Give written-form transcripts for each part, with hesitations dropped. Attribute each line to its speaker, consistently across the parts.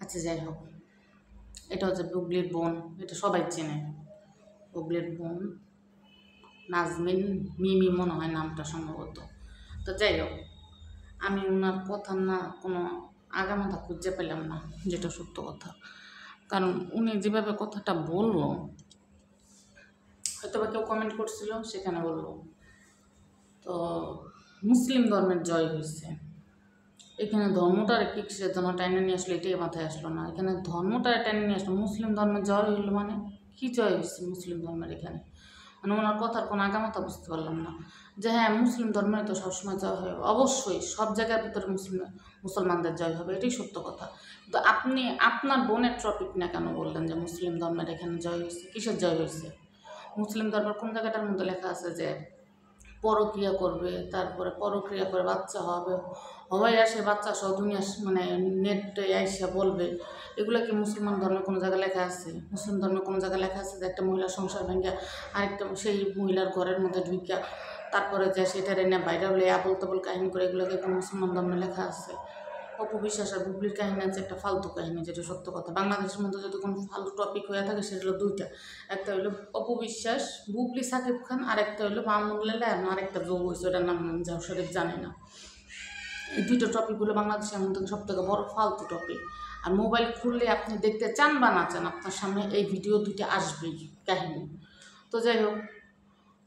Speaker 1: আচ্ছা যাই হোক, এটা হচ্ছে বুবলির বোন, এটা সবাই চেনে। বুবলির বোন নাজমিন মিমি মনে হয় নামটা সম্ভবত। তো যাই হোক, আমি ওনার কথা না কোনো আগামাথা খুঁজে পেলাম না, যেটা সত্য কথা। কারণ উনি যেভাবে কথাটা বলল, হয়তো বা কেউ কমেন্ট করছিল, সেখানে বললো তো মুসলিম ধর্মের জয় হয়েছে। এখানে ধর্মটার কি কিসের জন্য টাইনে নিয়ে আসলো এটাই মাথায় আসলো না। এখানে ধর্মটারে টাইনে নিয়ে আসলো, মুসলিম ধর্মের জয় হইলো মানে কী জয় হয়েছে মুসলিম ধর্মের? এখানে মানে ওনার কথার কোনো আগামাথা বুঝতে পারলাম না। যে হ্যাঁ, মুসলিম ধর্মের তো সবসময় জয় হয়, অবশ্যই সব জায়গার ভিতরে মুসলমানদের জয় হবে, এটাই সত্য কথা। তো আপনি আপনার বোনের টপিক না কেন বললেন যে মুসলিম ধর্মের এখানে জয় হয়েছে? কিসের জয় হয়েছে? মুসলিম ধর্মের কোন জায়গাটার মধ্যে লেখা আছে যে পরক্রিয়া করবে, তারপরে পরক্রিয়া করে বাচ্চা হবে, হবাই আসে বাচ্চা সহ দুনিয়া মানে নেটে আইসা বলবে? এগুলো কি মুসলমান ধর্মে কোনো জায়গায় লেখা আছে? মুসলিম ধর্মে কোনো জায়গায় লেখা আছে যে একটা মহিলার সংসার ভেঙে আরেকটা সেই মহিলার ঘরের মধ্যে ঢুকিয়া তারপরে যে সেটার এনে বাইরে হলে আবল তাবল কাহিনী করে? এগুলোকে কোনো মুসলমান ধর্মে লেখা আছে? অপবিশ্বাস আর বুবলির কাহিনী আছে একটা ফালতু কাহিনী, যেটা সত্য কথা। বাংলাদেশের মধ্যে যদি কোনো ফালতু টপিক হয়ে থাকে সেটা হলো দুইটা, একটা হলো অপবিশ্বাস বুবলি সাকিব খান, আর একটা হলো মামুন লালা, আর একটা যোগ হয়েছে ওটার নাম যাও শরীফ জানি না। এই দুইটা টপিকগুলো বাংলাদেশের মধ্যে সব থেকে বড় ফালতু টপিক। আর মোবাইল খুললে আপনি দেখতে চান বা না চান, আপনার সামনে এই ভিডিও দুইটা আসবেই কাহিনী। তো যাই হোক,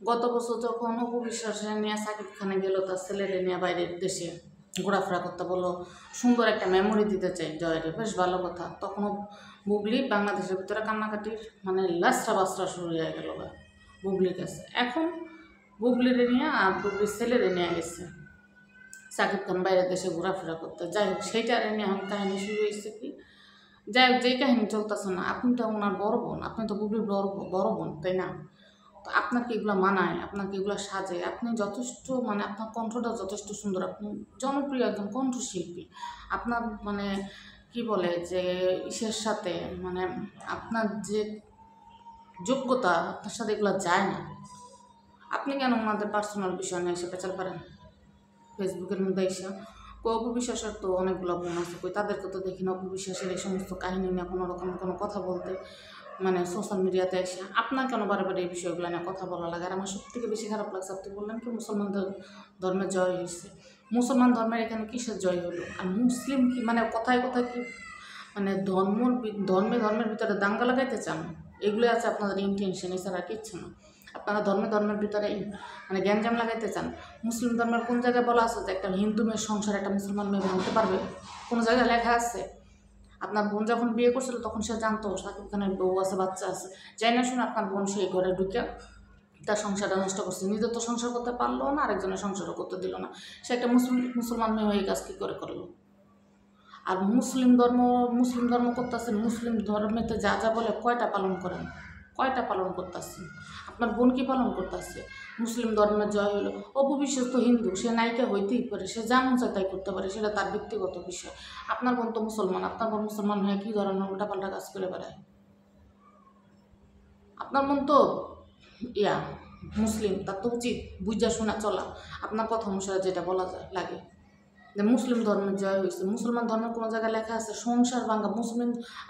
Speaker 1: গত বছর যখন অপবিশ্বাসের নিয়ে সাকিব খানে গেল তার ছেলেরে নিয়ে বাইরের দেশে ঘোরাফেরা করতে বললো, সুন্দর একটা মেমোরি দিতে চাই জয়ের, বেশ ভালো কথা। তখনও বুবলি বাংলাদেশের ভিতরে কান্নাকাটির মানে লাসরা বাসরা শুরু হয়ে গেল বুবলির কাছে। এখন বুবলিরে নিয়ে আর বুবলির ছেলেরে নিয়ে গেছে সাকিব খান বাইরের দেশে ঘোরাফেরা করতে। যাই হোক, সেইটারে নিয়ে এখন কাহিনী শুরু হয়েছে কি, যাই হোক, যেই কাহিনী চলতেছে না, আপনি তো ওনার বড় বোন, আপনি তো বুবলির বড় বোন, তাই না? তো আপনাকে এগুলো মানায়, আপনাকে এগুলো সাজে, আপনি যথেষ্ট মানে আপনার কণ্ঠটা যথেষ্ট সুন্দর, আপনি জনপ্রিয় একজন কণ্ঠশিল্পী। আপনার মানে কি বলে যে ইসের সাথে মানে আপনার যে যোগ্যতা, আপনার সাথে এগুলো যায় না। আপনি কেন ওনাদের পার্সোনাল বিষয় নিয়ে এসে পেঁচাল পারেন ফেসবুকের মধ্যে এসে? অপবিশ্বাসের তো অনেকগুলো বোন আছে, কই তাদেরকে তো দেখি না অপবিশ্বাসের এই সমস্ত কাহিনী নিয়ে কোনো রকম কোনো কথা বলতে, মানে সোশ্যাল মিডিয়াতে এসে। আপনার কেন বারে বারে এই বিষয়গুলো নিয়ে কথা বলা লাগে? আর আমার সব থেকে বেশি খারাপ লাগছে আপনি বললেন কি মুসলমান ধর্মের জয় হয়েছে। মুসলমান ধর্মের এখানে কিসের জয় হলো? আর মুসলিম কি মানে কথায় কথায় কি মানে ধর্মের ভিতরে দাঙ্গা লাগাইতে চান? এগুলো আছে আপনাদের ইন্টেনশন, এছাড়া কিচ্ছু না। আপনারা ধর্মের ভিতরে মানে গ্যাঞ্জাম লাগাইতে চান। মুসলিম ধর্মের কোন জায়গায় বলা আছে যে একটা হিন্দু মেয়ের সংসার একটা মুসলমান মেয়ে ভাঙতে পারবে? কোনো জায়গায় লেখা আছে? আপনার বোন যখন বিয়ে করছিল তখন সে জানতো সাকিব খানের বউ আছে, বাচ্চা আছে, যাই না শুনে আপনার বোন সেই ঘরে ঢুকে তার সংসারটা নষ্ট করছে। নিজের তো সংসার করতে পারলো না, আরেকজনের সংসারও করতে দিল না। সে একটা মুসলমান মেয়ে হয়ে কাজ কী করে করলো? আর মুসলিম ধর্ম করতেছেন, মুসলিম ধর্মেতে যা যা বলে কয়টা পালন করেন? কয়টা পালন করতেছেন? আপনার বোন কি পালন করতেছে? মুসলিম ধর্মের জয় হলো। অপবিশ্বাস তো হিন্দু, সে নায়িকা হইতেই পারে, সে যেমন চায় তাই করতে পারে, সেটা তার ব্যক্তিগত বিষয়। আপনার বোন তো মুসলমান, আপনার বোন মুসলমান হয়ে কী ধরনের উল্টাপাল্টা কাজ করে বেড়ায়? আপনার বোন তো ইয়া মুসলিম, তার তো উচিত বুঝা শোনা চলা, আপনার কথা অনুসারে যেটা বলা যায় লাগে যে মুসলিম ধর্মের জয় হয়েছে। মুসলমান ধর্মের কোনো জায়গায় লেখা আছে সংসার ভাঙ্গা?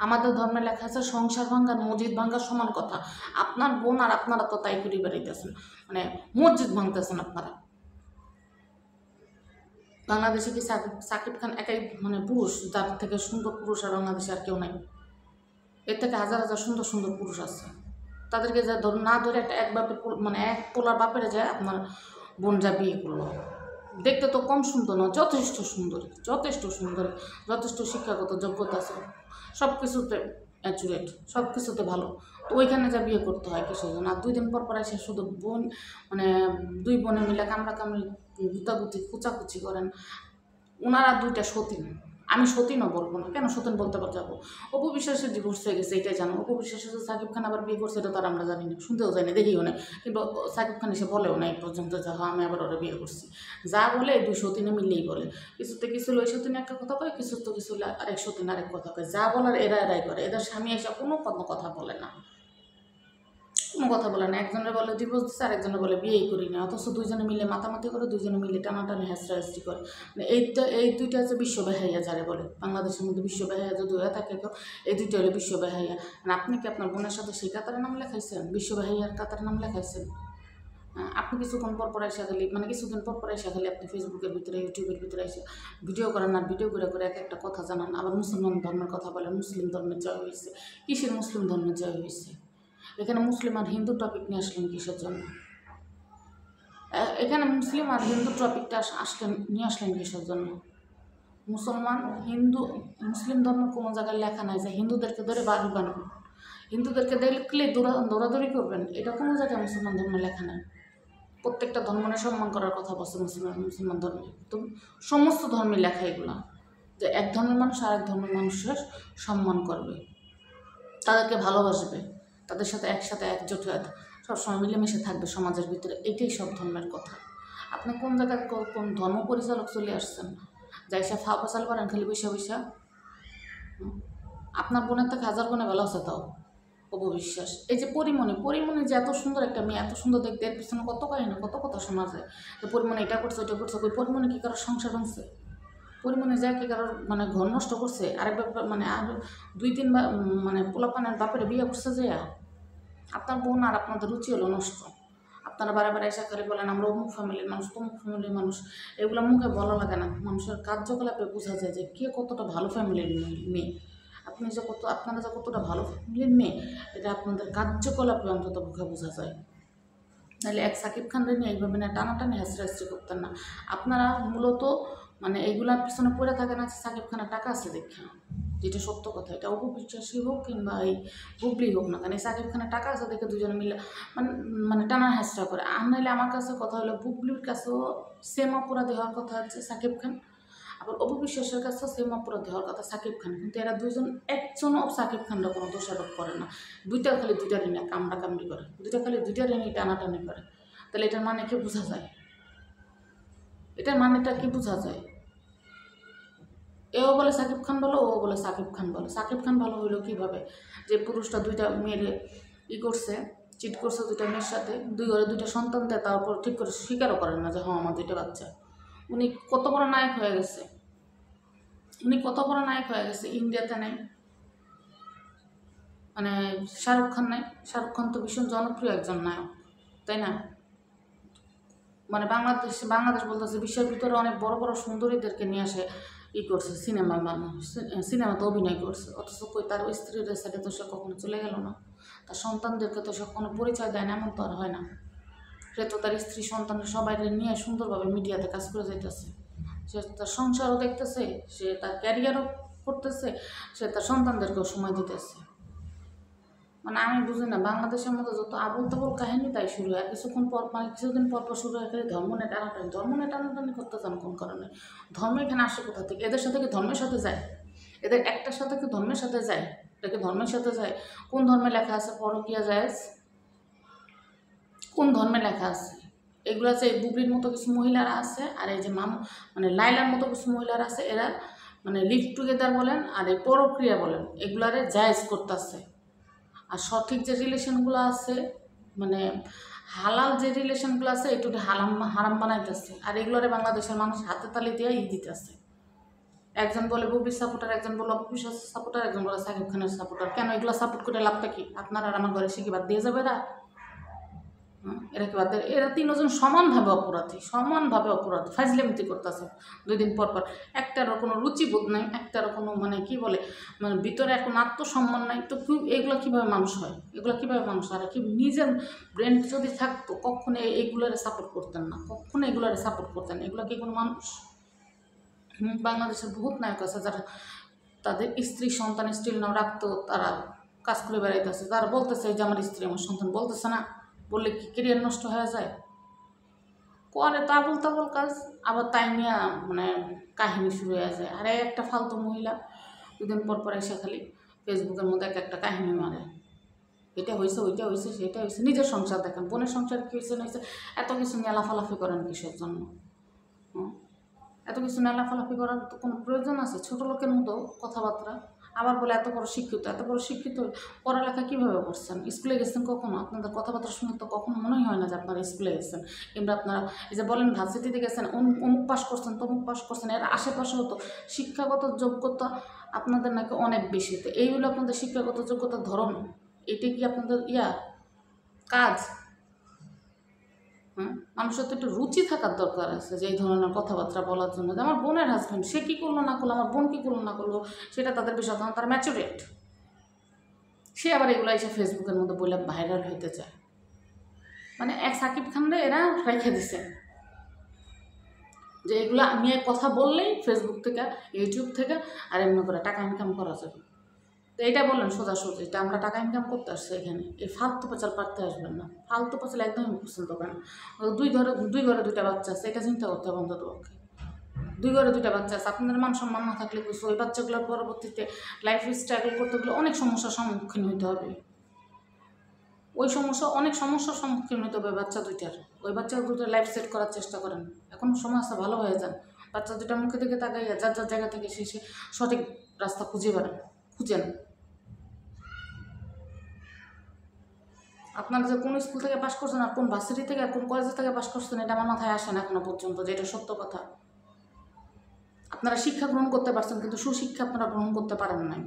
Speaker 1: আমাদের ধর্মে লেখা আছে সংসার ভাঙ্গার মসজিদ ভাঙ্গার সমান কথা। আপনার বোন আর আপনারা তো তাই করে বেড়াইতেছেন, মানে মসজিদ ভাঙতেছেন আপনারা। বাংলাদেশে কি সাকিব খান একাই মানে পুরুষ? যার থেকে সুন্দর পুরুষ আর বাংলাদেশে আর কেউ নাই? এর থেকে হাজার হাজার সুন্দর সুন্দর পুরুষ আছে। তাদেরকে যা না ধরে এক বাপের মানে এক পোলার বাপের যায় আপনার বোন যা বিয়ে করলো। দেখতে তো কম সুন্দর না, যথেষ্ট সুন্দর, যথেষ্ট সুন্দর, যথেষ্ট শিক্ষাগত যোগ্যতা আছে, সব কিছুতে অ্যাচুরেট, সব কিছুতে ভালো। তো ওইখানে যা বিয়ে করতে হয় কিসের জন্য? আর 2 দিন পর এসে শুধু বোন মানে 2 বোনে মিলে কামড়াকামড়ি গুতাগুতি কুচাকুচি করেন। ওনারা 2টা সতীন, আমি সতীনও বলবো না, কেন সতীন বলতে যাবো? অপবিশ্বাসের ডিভোর্স হয়ে গেছে এটাই জানো। অপবিশ্বাসের সাকিব খান আবার বিয়ে করছে এটা তো আর আমরা জানি না, শুনতেও জানি, দেখিও না। কিন্তু সাকিব খান এসে বলেও না এই পর্যন্ত যে হ্যাঁ আমি আবার ওরা বিয়ে করছি। যা বলে এই 2 সতীনে মিললেই বলে। কিছুতে কিছু ওই সতীনে একটা কথা কয়, কিছু তো কিছু আরেক সতীন আরেক কথা কয়। যা বলার এরাই করে, এদের স্বামী এসে কোনো কথা বলে না। কোনো কথা বলে না, একজনের বলে ডিভোর্স দিচ্ছে আর একজনের বলে বিয়েই করি না, অথচ দুইজনে মিলে মাতামাতি করে, দুইজনে মিলে টানাটানি হাসরাহাসি করে। মানে এই দুইটা হচ্ছে বিশ্ব বেহাইয়া যারে বলে, বাংলাদেশের মধ্যে বিশ্ব বেহাইয়া যদি হয়ে থাকে কেউ, এই দুইটা হলো বিশ্ব বেহাইয়া। মানে আপনি কি আপনার বোনের সাথে সেই কাতারে নাম লেখাইছেন, বিশ্ব বেহাইয়ার কাতারে নাম লেখাইছেন? আপনি কিছুক্ষণ পর এসে খালি, মানে কিছুদিন পর এসে খালি আপনি ফেসবুকের ভিতরে, ইউটিউবের ভিতরে এসে ভিডিও করেন, আর ভিডিও করে করে এক একটা কথা জানান, আবার মুসলমান ধর্মের কথা বলেন, মুসলিম ধর্মের জয় হয়েছে। কিসের মুসলিম ধর্মের জয় হয়েছে? এখানে মুসলিম আর হিন্দু টপিক নিয়ে আসলেন কিসের জন্য? এখানে মুসলিম আর হিন্দু টপিকটা নিয়ে আসলেন কিসের জন্য? মুসলমান হিন্দু মুসলিম ধর্ম কোনো জায়গায় লেখা নাই যে হিন্দুদেরকে ধরে বাড়ি বানাবেন, হিন্দুদেরকে দেখলে দৌড়াদৌড়ি করবেন, এটা কোনো জায়গায় মুসলমান ধর্মে লেখা নাই। প্রত্যেকটা ধর্মের সম্মান করার কথা বলছে মুসলমান ধর্মে। তো সমস্ত ধর্মে লেখা এগুলা, যে এক ধর্মের মানুষ আর এক ধর্মের মানুষের সম্মান করবে, তাদেরকে ভালোবাসবে, তাদের সাথে একসাথে একজোট হয়ে সবসময় মিলেমিশে থাকবে সমাজের ভিতরে। এটাই সব ধর্মের কথা। আপনি কোন জায়গায় কোন ধর্ম পরিচালক চলে আসছেন যাই সে ফা ফসাল করেন খালি বৈশা? আপনার বোনের থেকে 1000 গুণে ভালো আছে তাও অপবিশ্বাস। এই যে পরিমণি যে এত সুন্দর একটা মেয়ে, এত সুন্দর দেখতে, এর পিছনে কত কাহিনী, কত কথা শোনা যায় যে পরিমণি এটা করছে ওইটা করছে। ওই পরিমণি কী কারোর সংসার ভাঙছে? পরিমণি যায় কি কারোর মানে ঘর নষ্ট করছে? আরেক ব্যাপার মানে আর 2-3 মানে পোলাপানের বাপের বিয়ে করছে যে আপনার বোন আর আপনাদের রুচি হলো নষ্ট। আপনারা বারে এসে খালি বলেন আমরা অমুক ফ্যামিলির মানুষ, তমুক ফ্যামিলির মানুষ, এগুলো মুখে বলা লাগে না, মানুষের কার্যকলাপে বোঝা যায় যে কে কতটা ভালো ফ্যামিলির মেয়ে। আপনারা যে কতটা ভালো ফ্যামিলির মেয়ে, এটা আপনাদের কার্যকলাপে অন্তত মুখে বোঝা যায়। নাহলে এক সাকিব খানরে নিয়ে এইভাবে না টানাটানি হাসি করতেন না। আপনারা মূলত মানে এইগুলার পিছনে পড়ে থাকে না, সাকিব খানের টাকা আছে দেখা, যেটা সত্য কথা। এটা অপবিশ্বাসী হোক কিংবা এই বুবলি হোক না কেন, এই সাকিব খানের টাকা আছে দেখে দুজনে মিলে মানে টানার হাসরা করে। আর নাহলে আমার কাছে কথা হলো বুবলির কাছেও সেম অপরাধী হওয়ার কথা হচ্ছে সাকিব খান, আবার অপবিশ্বাসের কাছেও সেম অপরাধী হওয়ার কথা সাকিব খান। কিন্তু এরা দুজন একজনও সাকিব খানরা কোনো দোষারোপ করে না। খালি দুইটারই নিয়ে কামড়ি করে, দুইটারই নিয়ে টানাটানি করে। তাহলে এটার মানে কি বোঝা যায়? এটার মানেটা কি বোঝা যায়? এও বলে সাকিব খান ভালো, ও বলে সাকিব খান ভালো। সাকিব খান ভালো হইলো কীভাবে? যে পুরুষটা 2টা মেয়ের করছে, চিট করছে 2টা মেয়ের সাথে, 2 ঘরে 2টা সন্তান দেয়, তারপর ঠিক করে স্বীকারও করেন না যে হ্যাঁ আমার 2টা বাচ্চা। উনি কত বড় নায়ক হয়ে গেছে, ইন্ডিয়াতে নেই, মানে শাহরুখ খান নাই। শাহরুখ খান তো ভীষণ জনপ্রিয় একজন নায়ক, তাই না? মানে বাংলাদেশ বলতেছে বিশ্বের ভিতরে অনেক বড় বড় সুন্দরীদেরকে নিয়ে আসে করছে, সিনেমাতে অভিনয় করছে, অথচ কই তার স্ত্রীর সাথে তো সে কখনো চলে গেল না, তার সন্তানদেরকে তো সে কোনো পরিচয় দেয় না, এমন তো আর হয় না। সে তো তার স্ত্রী সন্তানের সবাই নিয়ে সুন্দরভাবে মিডিয়াতে কাজ করে যাইতেছে, সে তার সংসারও দেখতেছে, সে তার ক্যারিয়ারও করতেছে, সে তার সন্তানদেরকেও সময় দিতেছে। মানে আমি বুঝি না, বাংলাদেশের মধ্যে যত আবল তাবল কাহিনী তাই শুরু হয়, কিছুদিন পর শুরু হয় খালি ধর্ম নিয়ে টানাটানি করতে চান কোন কারণে? ধর্ম এখানে আসে কোথা থেকে? এদের সাথে কি ধর্মের সাথে যায়? এদের একটার সাথে কি ধর্মের সাথে যায়? এটা কি ধর্মের সাথে যায়? কোন ধর্মে লেখা আছে পরকীয়া জায়েজ? কোন ধর্মে লেখা আছে? এগুলো আছে এই বুবলির মতো কিছু মহিলারা আছে, আর এই যে মানে লাইলার মতো কিছু মহিলারা আছে, এরা মানে লিভ টুগেদার বলেন আর এই পরক্রিয়া বলেন, এগুলারে জায়েজ করতেছে। আর সঠিক যে রিলেশনগুলো আছে, মানে হালাল যে রিলেশনগুলো আছে, একটু হারাম বানাইতেছে। আর এগুলোরে বাংলাদেশের মানুষ হাতে তালি দিয়ে দিতেছে। একজন বলে বুবলির সাপোর্টার, একজন বলে অপবিশ্বাসের সাপোর্টার, একজন বলে সাকিব খানের সাপোর্টার। কেন এগুলো সাপোর্ট করে লাভটা কি? আপনার আর আমার ঘরে সে কি বাদ দিয়ে যাবে? এরা কি বাদ দেয়? এরা 3জন সমানভাবে অপরাধী, ফাইজলামিতি করতেছে 2 দিন পর। একটারও কোনো রুচিবোধ নাই, একটারও কোনো মানে কি বলে মানে ভিতরে এখন আত্মসম্মান নাই। তো এগুলো কীভাবে মানুষ হয়? আর কি নিজের ব্রেন যদি থাকতো কখনো এইগুলোরে সাপোর্ট করতেন না, এগুলো কি কোনো মানুষ? বাংলাদেশের বহুত নায়ক আছে যারা তাদের স্ত্রী সন্তান স্ত্রীর নাম রাখতো, তারা কাজ করে বেড়াইতেছে, তারা বলতেছে যে আমার স্ত্রী আমার সন্তান, বলতেছে না? বললে কি কেরিয়ার নষ্ট হয়ে যায়? করে তাবল কাজ, আবার তাই নিয়ে মানে কাহিনী শুরু হয়ে যায়। আর একটা ফালতু মহিলা 2 দিন পর এসে খালি ফেসবুকের মধ্যে একটা কাহিনী মারে, এটা হয়েছে, ওইটা হয়েছে, সেটা হয়েছে। নিজের সংসার দেখেন, বোনের সংসার কী হয়েছে, এত কিছু নিয়ে লাফালাফি করেন কিসের জন্য? এত কিছু নিয়ে লাফালাফি করার তো কোনো প্রয়োজন আছে? ছোটো লোকের মতো কথাবার্তা। আবার বলে এত বড় শিক্ষিত পড়ালেখা কীভাবে করছেন, স্কুলে গেছেন কখনো? আপনাদের কথাবার্তা শুনে তো কখনো মনেই হয় না যে আপনারা স্কুলে গেছেন, কিংবা আপনারা এই যে বলেন ভার্সিটিতে গেছেন, অমুক পাস করছেন তমুক পাস করছেন, এর আশেপাশেও তো শিক্ষাগত যোগ্যতা আপনাদের নাকি অনেক বেশি। তো এইগুলো আপনাদের শিক্ষাগত যোগ্যতার ধরন, এটা কি আপনাদের কাজ? হ্যাঁ, মানুষের তো একটু রুচি থাকার দরকার আছে যে এই ধরনের কথাবার্তা বলার জন্য। যে আমার বোনের হাজব্যান্ড, সে কী করলো না করলো, আমার বোন কী করলো না করলো, সেটা তাদের বিষয়, তখন তারা ম্যাচুরেট। সে আবার এগুলো এসে ফেসবুকের মধ্যে বলে ভাইরাল হইতে চায়। মানে এক সাকিব খানরে এরা রেখে দিছে যে এগুলো নিয়ে কথা বললেই ফেসবুক থেকে, ইউটিউব থেকে আর এমনি করে টাকা ইনকাম করা যাবে। তো এইটা বললেন সোজাসুজি, এটা আমরা টাকা ইনকাম করতে আসছি এখানে, এই ফালতু পেঁচাল পারতে আসবেন না। ফালতু পেঁচাল একদমই পছন্দ করেন। দুই ঘরে দুইটা বাচ্চা আছে, এটা চিন্তা করতে হবে অন্তত পক্ষে। 2 ঘরে 2টা বাচ্চা আছে, আপনাদের মান সম্মান না থাকলে কিছু, ওই বাচ্চাগুলোর পরবর্তীতে লাইফ স্ট্রাগল করতে গেলে অনেক সমস্যার সম্মুখীন হতে হবে। অনেক সমস্যার সম্মুখীন হতে হবে বাচ্চা দুইটার। ওই বাচ্চা দুটোর লাইফ সেট করার চেষ্টা করেন, এখন সময় আছে, ভালো হয়ে যান। বাচ্চা দুটার মুখে দিকে তাকাইয়া যার যার জায়গা থেকে সে সঠিক রাস্তা খুঁজেন। আপনারা যে কোন স্কুল থেকে পাশ করছেন, আর কোন ভার্সিটি থেকে আর কোন কলেজ থেকে পাশ করছেন, এটা আমার মাথায় আসে না এখনো পর্যন্ত, যে এটা সত্য কথা। আপনারা শিক্ষা গ্রহণ করতে পারছেন, কিন্তু সুশিক্ষা আপনারা গ্রহণ করতে পারেন নাই।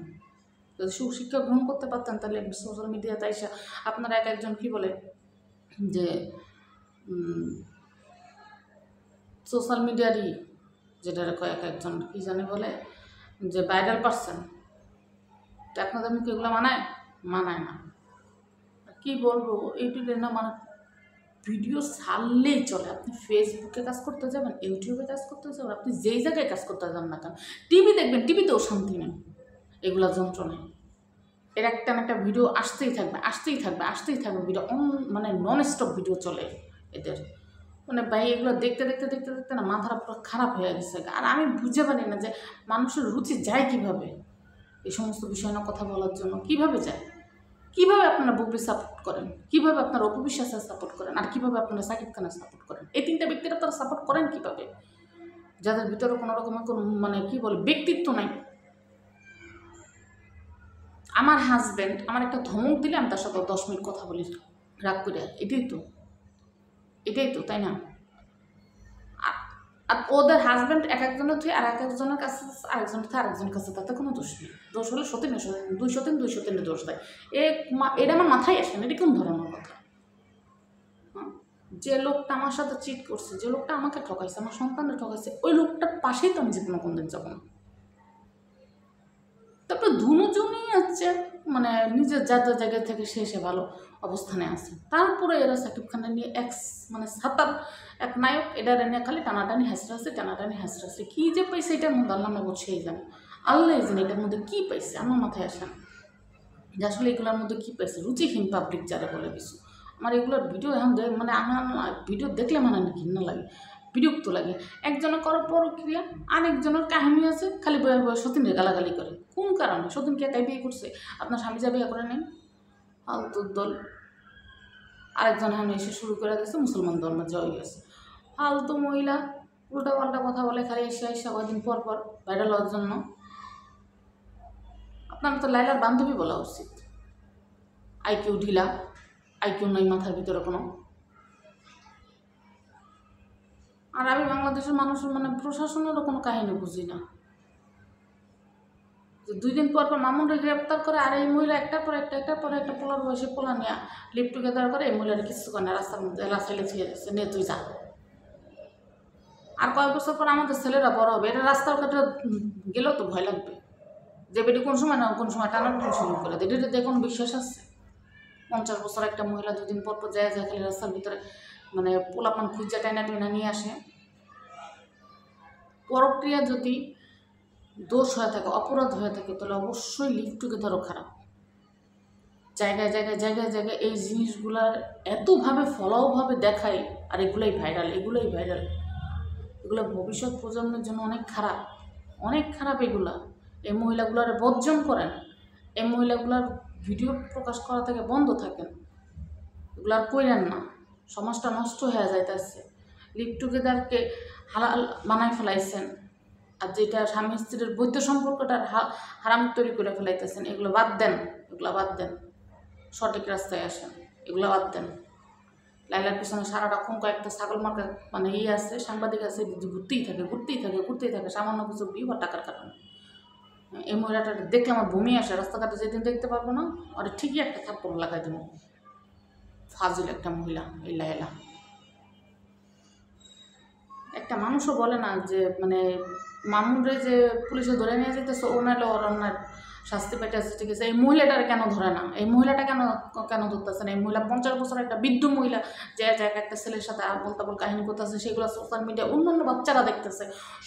Speaker 1: যদি সুশিক্ষা গ্রহণ করতে পারতেন, তাহলে সোশ্যাল মিডিয়াতে এসে আপনারা এক একজন কী বলে যে সোশ্যাল মিডিয়ারই যেটা এক একজন কী জানে বলে যে ভাইরাল পারসন, তো আপনাদের মুখে এগুলো মানায় না। কী বলবো, ইউটিউবে না মানে ভিডিও ছাড়লেই চলে। আপনি ফেসবুকে কাজ করতে যাবেন, ইউটিউবে কাজ করতে যাবেন, আপনি যেই জায়গায় কাজ করতে যান না কেন, টিভি দেখবেন, টিভিতেও শান্তি নেই, এগুলা যন্ত্রণায়। এর একটা না একটা ভিডিও আসতেই থাকবে ভিডিও, মানে নন স্টপ ভিডিও চলে এদের। মানে ভাই এগুলো দেখতে না মাথাটা পুরো খারাপ হয়ে গেছে। আর আমি বুঝতে পারি না যে মানুষের রুচি যায় কীভাবে এই সমস্ত বিষয় নিয়ে কথা বলার জন্য, কীভাবে যায়, কীভাবে আপনারা বুবলি সাপোর্ট করেন, কীভাবে আপনারা অপু বিশ্বাসের সাপোর্ট করেন, আর কীভাবে আপনারা সাকিব খানের সাপোর্ট করেন। এই 3টা ব্যক্তির আপনারা সাপোর্ট করেন কীভাবে, যাদের ভিতরে কোনো রকমের কোনো মানে কী বলে ব্যক্তিত্ব নাই। আমার হাজব্যান্ড আমার একটা ধমক দিলে আমি তার সাথে 10 মিনিট কথা বলি রাগ করে, এটাই তো তাই না? আর ওদের হাজব্যান্ড এক একজনের থেকে আর একজনের কাছে, আরেকজনের থেকে আরেকজনের কাছে, তাতে কোনো দোষ নেই। দোষ হলে 203 দোষ দেয়। এটা আমার মাথায় আসে না, এটা কোন ধরনের কথা? যে লোকটা আমার সাথে চিট করছে, যে লোকটা আমাকে ঠকাইছে, আমার সন্তানদের ঠকাইছে, ওই লোকটার পাশেই তো আমি জীবনে কোনদিন যাবো না। তারপরে দুজনই হচ্ছে মানে নিজের যার জায়গা থেকে সে ভালো অবস্থানে আছে। তারপরে এরা সাকিব খানের নিয়ে মানে সাতার এক নায়ক, এটার নিয়ে খালি টানাটানি হাসরাছে। কী যে পাইছে এটার মধ্যে আল্লাহ নগদ সেই জানে, আল্লাহ জানে এটার মধ্যে কী পাইছে, আমার মাথায় আসে না যে আসলে এগুলোর মধ্যে কী পাইছে। রুচিহীন পাবলিক যারা বলে কিছু। আমার এগুলোর ভিডিও এখন মানে আমার ভিডিও দেখলে মানে ঘৃণা লাগে, বিরক্ত লাগে। একজনের করার প্রক্রিয়া, আরেকজনের কাহিনী আছে, খালি বয়ে সতীনের গালাগালি করে। কোন কারণে? সতীনকে একাই বিয়ে করছে, আপনার স্বামী যা বিয়ে করে নেন, ফালতুর দল। আরেকজন এখন এসে শুরু করে দিয়েছে মুসলমান ধর্মে জয় গেছে, ফালতু মহিলা, উল্টা পাল্টা কথা বলে খালি এসে কয়েকদিন পর ভাইরাল হওয়ার জন্য। আপনার তো লাইলার বান্ধবী বলা উচিত। আইকিউ ঢিলা, আইকিউ নাই মাথার ভিতরে কোনো। আর আমি বাংলাদেশের মানুষের মানে প্রশাসনেরও কোনো কাহিনী বুঝি না, যে 2 দিন পর মামুনরে গ্রেপ্তার করে, আর এই মহিলা একটার পর একটা পোলার বয়সে পোলা নিয়ে লিভ টুগেদার করে, এই মহিলার কিছু করে না, রাস্তার মধ্যে ফেলে ছুঁয়ে দিচ্ছে, নিয়ে তুই যা। আর কয়েক বছর পর আমাদের ছেলেরা বড় হবে, এটা রাস্তার কাছে গেলেও তো ভয় লাগবে যে বেটি কোন সময় টানাটানি শুরু করে দেয়। এটা কোনো বিশ্বাস আছে? 50 বছর একটা মহিলা 2 দিন পর যায় খালি রাস্তার ভিতরে মানে পোলাপান খুঁজা টাইনা নিয়ে আসে। প্রক্রিয়া যদি দোষ হয়ে থাকে, অপরাধ হয়ে থাকে, তাহলে অবশ্যই লিভ টুগেদারও খারাপ। জায়গায় এই জিনিসগুলার এতভাবে ফলাওভাবে দেখায়, আর এগুলোই ভাইরাল। এগুলো ভবিষ্যৎ প্রজন্মের জন্য অনেক খারাপ এগুলা। এই মহিলাগুলার বর্জন করেন, এই মহিলাগুলার ভিডিও প্রকাশ করা থেকে বন্ধ থাকেন, এগুলো আর কইরেন না। সমাজটা নষ্ট হয়ে যাইতেছে। লিভ টুগেদারকে হালাল বানায় ফেলাইছেন, আর যেটা স্বামী স্ত্রীর বৈধ সম্পর্কটার হারাম তৈরি করে ফেলাইতেছেন, এগুলো বাদ দেন, এগুলো বাদ দেন, সঠিক রাস্তায় আসেন, এগুলো বাদ দেন। লাইলার পিছনে সারাক্ষণ কয়েকটা ছাগল মার্কা মানে আছে, সাংবাদিক আছে, ঘুরতেই থাকে সামান্য কিছু ভিউ আর টাকার কারণে। এই মহিলাটা দেখলে আমার বমি আসে, রাস্তাঘাটে যেদিন দেখতে পারবো না আর ঠিকই একটা থাপ্পড় লাগাই দেবো। ফাজিল একটা মহিলা এই লাইলা। একটা মানুষও বলে না যে মানে মামুনরে যে পুলিশে ধরে নিয়ে যেতেছে ও নাহলে ওর অন্যায় শাস্তি পেটেছে, ঠিক আছে, এই মহিলাটার কেন ধরে না? এই মহিলাটা কেন ধরতেছে না? এই মহিলা 50 বছর একটা বৃদ্ধ মহিলা যে একটা ছেলের সাথে বলতাবল কাহিনী করতেছে, সেগুলো সোশ্যাল মিডিয়া অন্যান্য বাচ্চারা দেখতেছে,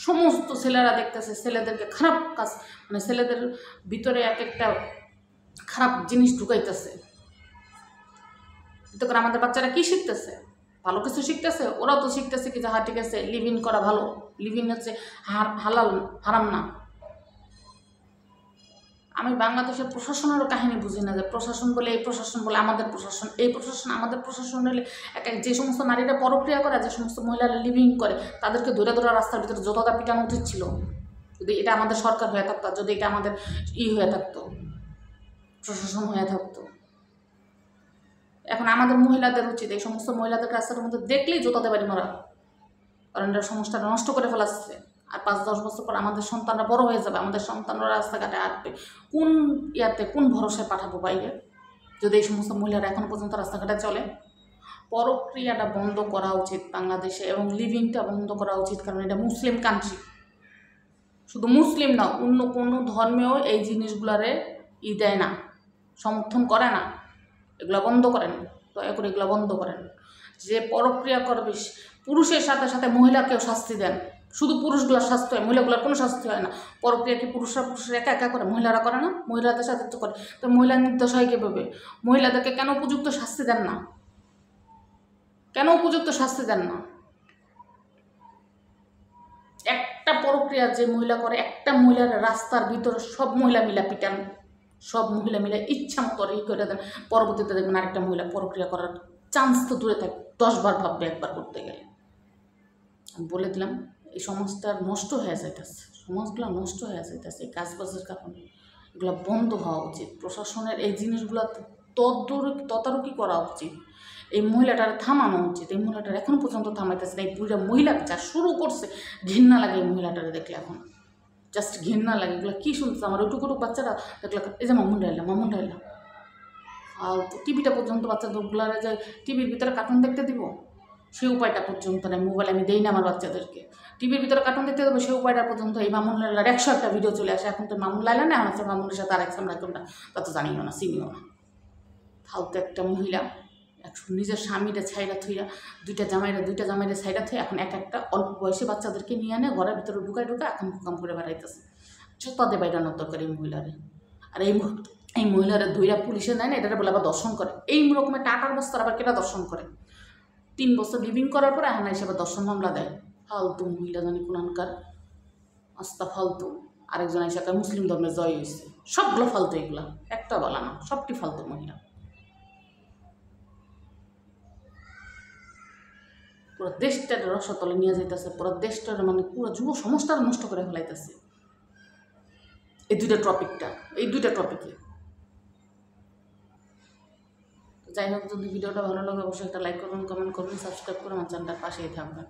Speaker 1: সমস্ত ছেলেরা দেখতেছে, ছেলেদেরকে খারাপ কাজ মানে ছেলেদের ভিতরে একটা খারাপ জিনিস ঢুকাইতেছে। এতে করে আমাদের বাচ্চারা কি শিখতেছে? ভালো কিছু শিখতেছে? ওরাও তো শিখতেছে কি যে হ্যাঁ ঠিক আছে, লিভ ইন করা ভালো, লিভ ইন হচ্ছে হালাল, হারাম না। আমি বাংলাদেশের প্রশাসনেরও কাহিনী বুঝি না, যে প্রশাসন বলে এই প্রশাসন বলে আমাদের প্রশাসন, এই প্রশাসন আমাদের প্রশাসন হলে যে সমস্ত নারীরা পরক্রিয়া করে, যে সমস্ত মহিলারা লিভিং করে, তাদেরকে ধরে রাস্তার ভিতরে যতটা পিটানো উচিত ছিল, যদি এটা আমাদের সরকার হয়ে থাকতো, যদি এটা আমাদের হয়ে থাকতো, প্রশাসন হয়ে থাকতো। এখন আমাদের মহিলাদের উচিত এই সমস্ত মহিলাদের রাস্তার মধ্যে দেখলেই জোতাতে পারি মারা, কারণ এটা সমস্যাটা নষ্ট করে ফেলাচ্ছে। আর 5-10 বছর পর আমাদের সন্তানরা বড় হয়ে যাবে, আমাদের সন্তানরা রাস্তাঘাটে আসবে, কোন ভরসায় পাঠাবো বাইরে যদি এই সমস্ত মহিলারা এখনো পর্যন্ত রাস্তাঘাটে চলে? পরক্রিয়াটা বন্ধ করা উচিত বাংলাদেশে, এবং লিভিংটা বন্ধ করা উচিত, কারণ এটা মুসলিম কান্ট্রি। শুধু মুসলিম না, অন্য কোনো ধর্মেও এই জিনিসগুলারে দেয় না, সমর্থন করে না। এগুলো বন্ধ করেন, দয়া করে এগুলো বন্ধ করেন। যে পরক্রিয়া করবে পুরুষের সাথে সাথে মহিলাকেও শাস্তি দেন। শুধু পুরুষগুলোর শাস্তি হয়, মহিলাগুলোর কোনো শাস্তি হয় না। পরক্রিয়া কি পুরুষরা একা একা করে? মহিলারা করে না? মহিলাদের সাথে তো করে। তো মহিলা নির্দোষ হয় কীভাবে? মহিলাদেরকে কেন উপযুক্ত শাস্তি দেন না? কেন উপযুক্ত শাস্তি দেন না? একটা পরক্রিয়া যে মহিলা করে, একটা মহিলার রাস্তার ভিতরে সব মহিলা মিলা পিটান, সব মহিলা মিলে ইচ্ছা মতো করে দেন, পরবর্তীতে দেখবেন আরেকটা মহিলা পরক্রিয়া করার চান্স তো দূরে থাকে, 10 বার ভাববে একবার করতে গেলে। আমি বলে দিলাম, এই সমাজটা নষ্ট হয়ে যাইতেছে, সমাজগুলো নষ্ট হয়ে যাইতেছে এই কাজবাজের কারণে। এগুলো বন্ধ হওয়া উচিত। প্রশাসনের এই জিনিসগুলো তদারকি করা উচিত। এই মহিলাটার থামানো উচিত। এই মহিলাটার এখনো পর্যন্ত থামাইতেছে না। এই বুড়া মহিলা যা শুরু করছে, ঘৃণা লাগে এই মহিলাটারে দেখলে, এখন জাস্ট ঘৃণা লাগে। এগুলো কী শুনছে আমার ওইটুকু বাচ্চারা দেখলে, এই যে মামুন ডাইলা আর টিভিটা পর্যন্ত বাচ্চাদেরগুলারে যে টিভির ভিতরে কার্টুন দেখতে দিব, সে উপায়টা পর্যন্ত নেই। মোবাইল আমি দেই না আমার বাচ্চাদেরকে, টিভির ভিতরে কার্টুন দেখতে দেবো, সে উপায়টা পর্যন্ত এই মামুন লাইলার 100টা ভিডিও চলে আসে। এখন তো মামুন লাইলা না, আমার মামুনের সাথে আরেক সামনে কোনটা তা তো জানিও না, চিনিও না। ফালতু একটা মহিলা নিজের স্বামীরা ছাইরা থইয়া, দুইটা জামাইরা ছাইরা থইয়া, এখন একটা অল্প বয়সী বাচ্চাদেরকে নিয়ে আনে ঘরের ভিতরে ঢুকায় এখন কাম করে বেড়াইতেছে। জোতাতে বাইরানোর দরকার এই মহিলারে। আর এই মহিলারা ধইরা পুলিশে নেয় না, এটা বলে আবার দর্শন করে। এই রকমের টাকার বস্তার আবার কেটা দর্শন করে? 3 বছর লিভিং করার পরে এখন হিসেবে দর্শন মামলা দেয়। ফালতু মহিলা জানি কোনখানকার, আস্তা ফালতু। আরেকজন হিসাবে মুসলিম ধর্মের জয় হয়েছে। সবগুলো ফালতু, এগুলা একটা বলা না, সবটি ফালতু মহিলা। পুরো দেশটার রসতলে নিয়ে যাইতেছে, পুরো দেশটার মানে পুরো যুব সমাজটার নষ্ট করে ফেলাইতেছে এই দুইটা টপিকে। যাই হোক, যদি ভিডিওটা ভালো লাগে অবশ্যই একটা লাইক করবেন, কমেন্ট করবেন, সাবস্ক্রাইব করে আমার চ্যানেলটার পাশেই থাকবেন।